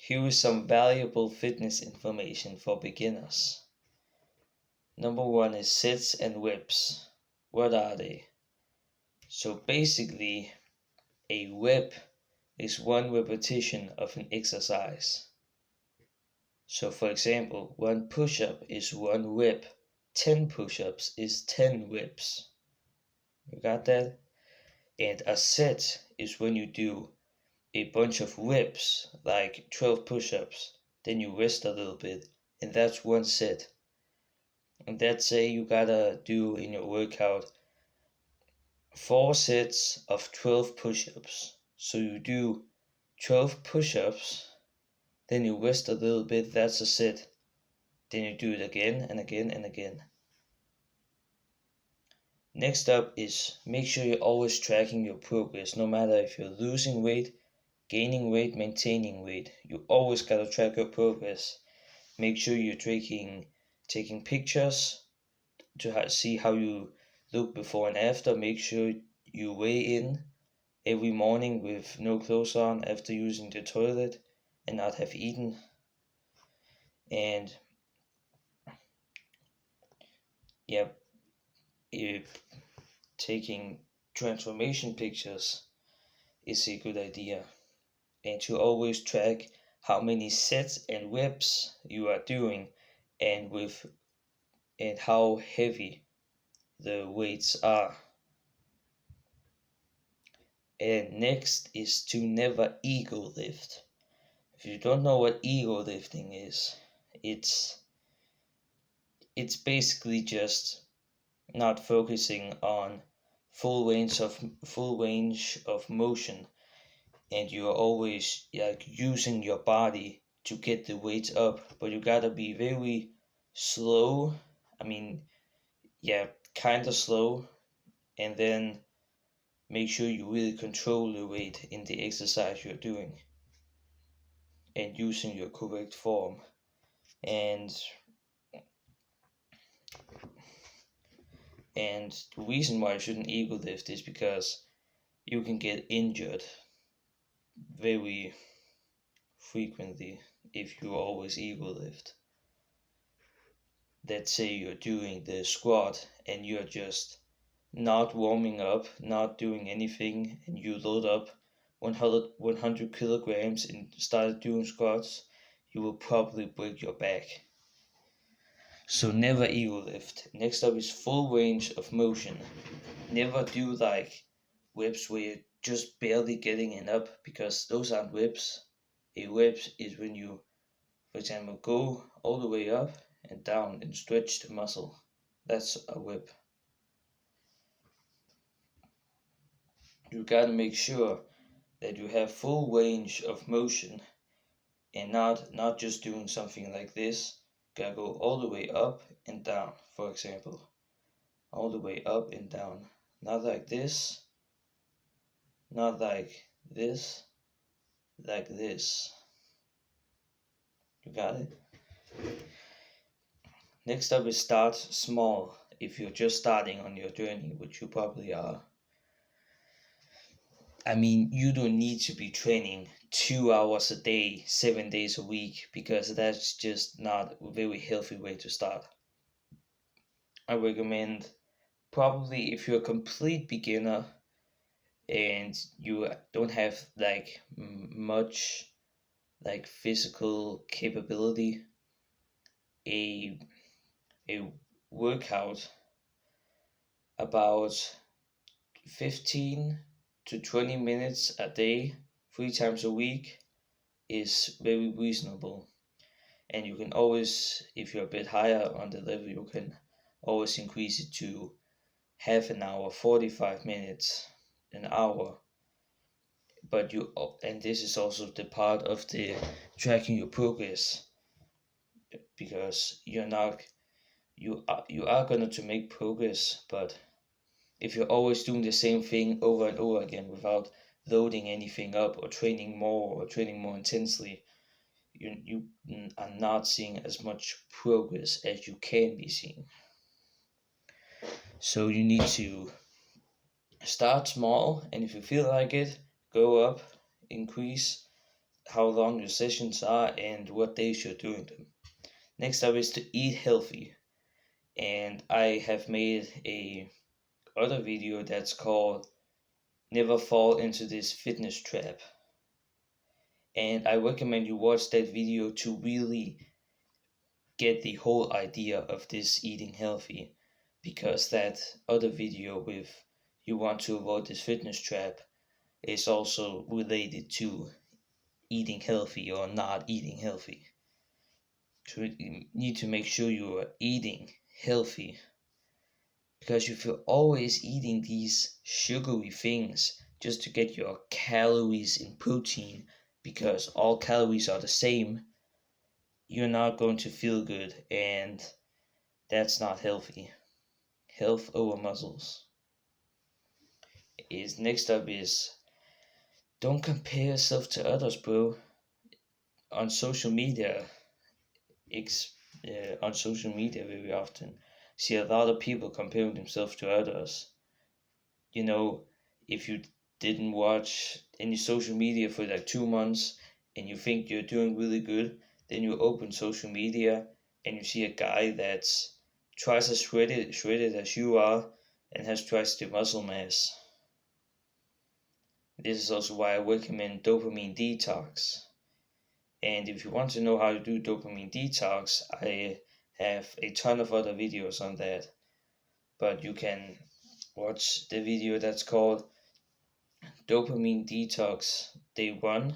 Here is some valuable fitness information for beginners. Number 1 is sets and reps. What are they? So basically, a rep is one repetition of an exercise. So for example, 1 push-up is 1 rep, 10 push-ups is 10 reps. You got that? And a set is when you do a bunch of reps, like 12 push-ups, then you rest a little bit, and that's 1 set. And let's say you gotta do in your workout 4 sets of 12 push-ups. So you do 12 push-ups, then you rest a little bit, that's a set. Then you do it again and again and again. Next up is make sure you're always tracking your progress, no matter if you're losing weight, gaining weight, maintaining weight. You always gotta track your progress. Make sure you're taking pictures to see how you look before and after. Make sure you weigh in every morning with no clothes on after using the toilet and not have eaten. And yeah, if taking transformation pictures is a good idea. And to always track how many sets and reps you are doing and how heavy the weights are. And next is to never ego lift. If you don't know what ego lifting is, it's basically just not focusing on full range of motion, and you are always like using your body to get the weights up, but you gotta be very slow. Kind of slow, and then make sure you really control the weight in the exercise you're doing and using your correct form. And the reason why you shouldn't ego lift is because you can get injured very frequently if you always ego lift. Let's say you're doing the squat and you're just not warming up, not doing anything, and you load up 100 kilograms and start doing squats, you will probably break your back. So never ego lift. Next up is full range of motion. Never do like whips where you're just barely getting it up, because those aren't whips. A whip is when you, for example, go all the way up and down and stretch the muscle. That's a whip. You gotta make sure that you have full range of motion and not just doing something like this. You gotta go all the way up and down, for example. All the way up and down. Not like this. Not like this. Like this. You got it? Next up is start small. If you're just starting on your journey, which you probably are. You don't need to be training 2 hours a day, 7 days a week, because that's just not a very healthy way to start. I recommend, probably if you're a complete beginner and you don't have like much like physical capability, a workout about 15 to 20 minutes a day, 3 times a week, is very reasonable. And you can always, if you're a bit higher on the level, you can always increase it to half an hour, 45 minutes, an hour. But and this is also the part of the tracking your progress, because you are going to make progress, but if you're always doing the same thing over and over again without loading anything up or training more intensely, you are not seeing as much progress as you can be seeing. So you need to start small, and if you feel like it, go up, increase, how long your sessions are and what days you're doing them. Next up is to eat healthy. And I have made a other video that's called Never Fall into This Fitness Trap. And I recommend you watch that video to really get the whole idea of this eating healthy, because that other video with you want to avoid this fitness trap is also related to eating healthy or not eating healthy. So you need to make sure you are eating healthy, because if you're always eating these sugary things just to get your calories in protein, because all calories are the same, you're not going to feel good, and that's not healthy. Health over muscles. Is next up is don't compare yourself to others, bro. On social media, very often see a lot of people comparing themselves to others. You know, if you didn't watch any social media for like 2 months and you think you're doing really good, then you open social media and you see a guy that's twice as shredded as you are and has twice the muscle mass. This is also why I recommend dopamine detox. And if you want to know how to do dopamine detox, I have a ton of other videos on that. But you can watch the video that's called Dopamine Detox Day 1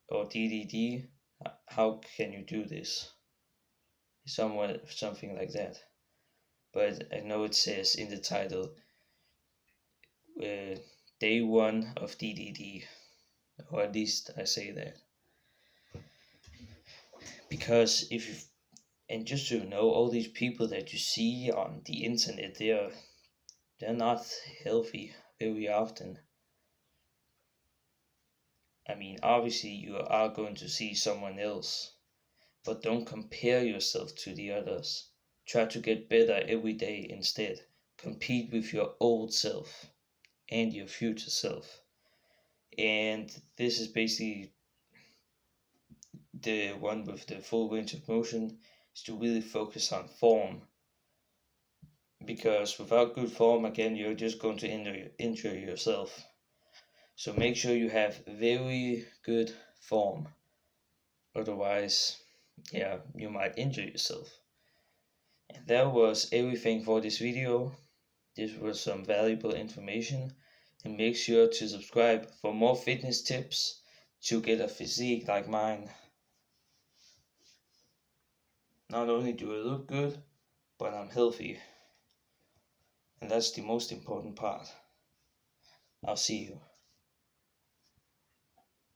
or DDD. How can you do this? Something like that. But I know it says in the title Day 1 of DDD. Or at least I say that. Because if you and just to know, all these people that you see on the internet, they're not healthy very often. I mean, obviously you are going to see someone else, but don't compare yourself to the others. Try to get better every day instead. Compete with your old self and your future self. And this is basically the one with the full range of motion, is to really focus on form. Because without good form, again, you're just going to injure yourself. So make sure you have very good form. Otherwise, yeah, you might injure yourself. And that was everything for this video. This was some valuable information. And make sure to subscribe for more fitness tips to get a physique like mine. Not only do I look good, but I'm healthy. And that's the most important part. I'll see you.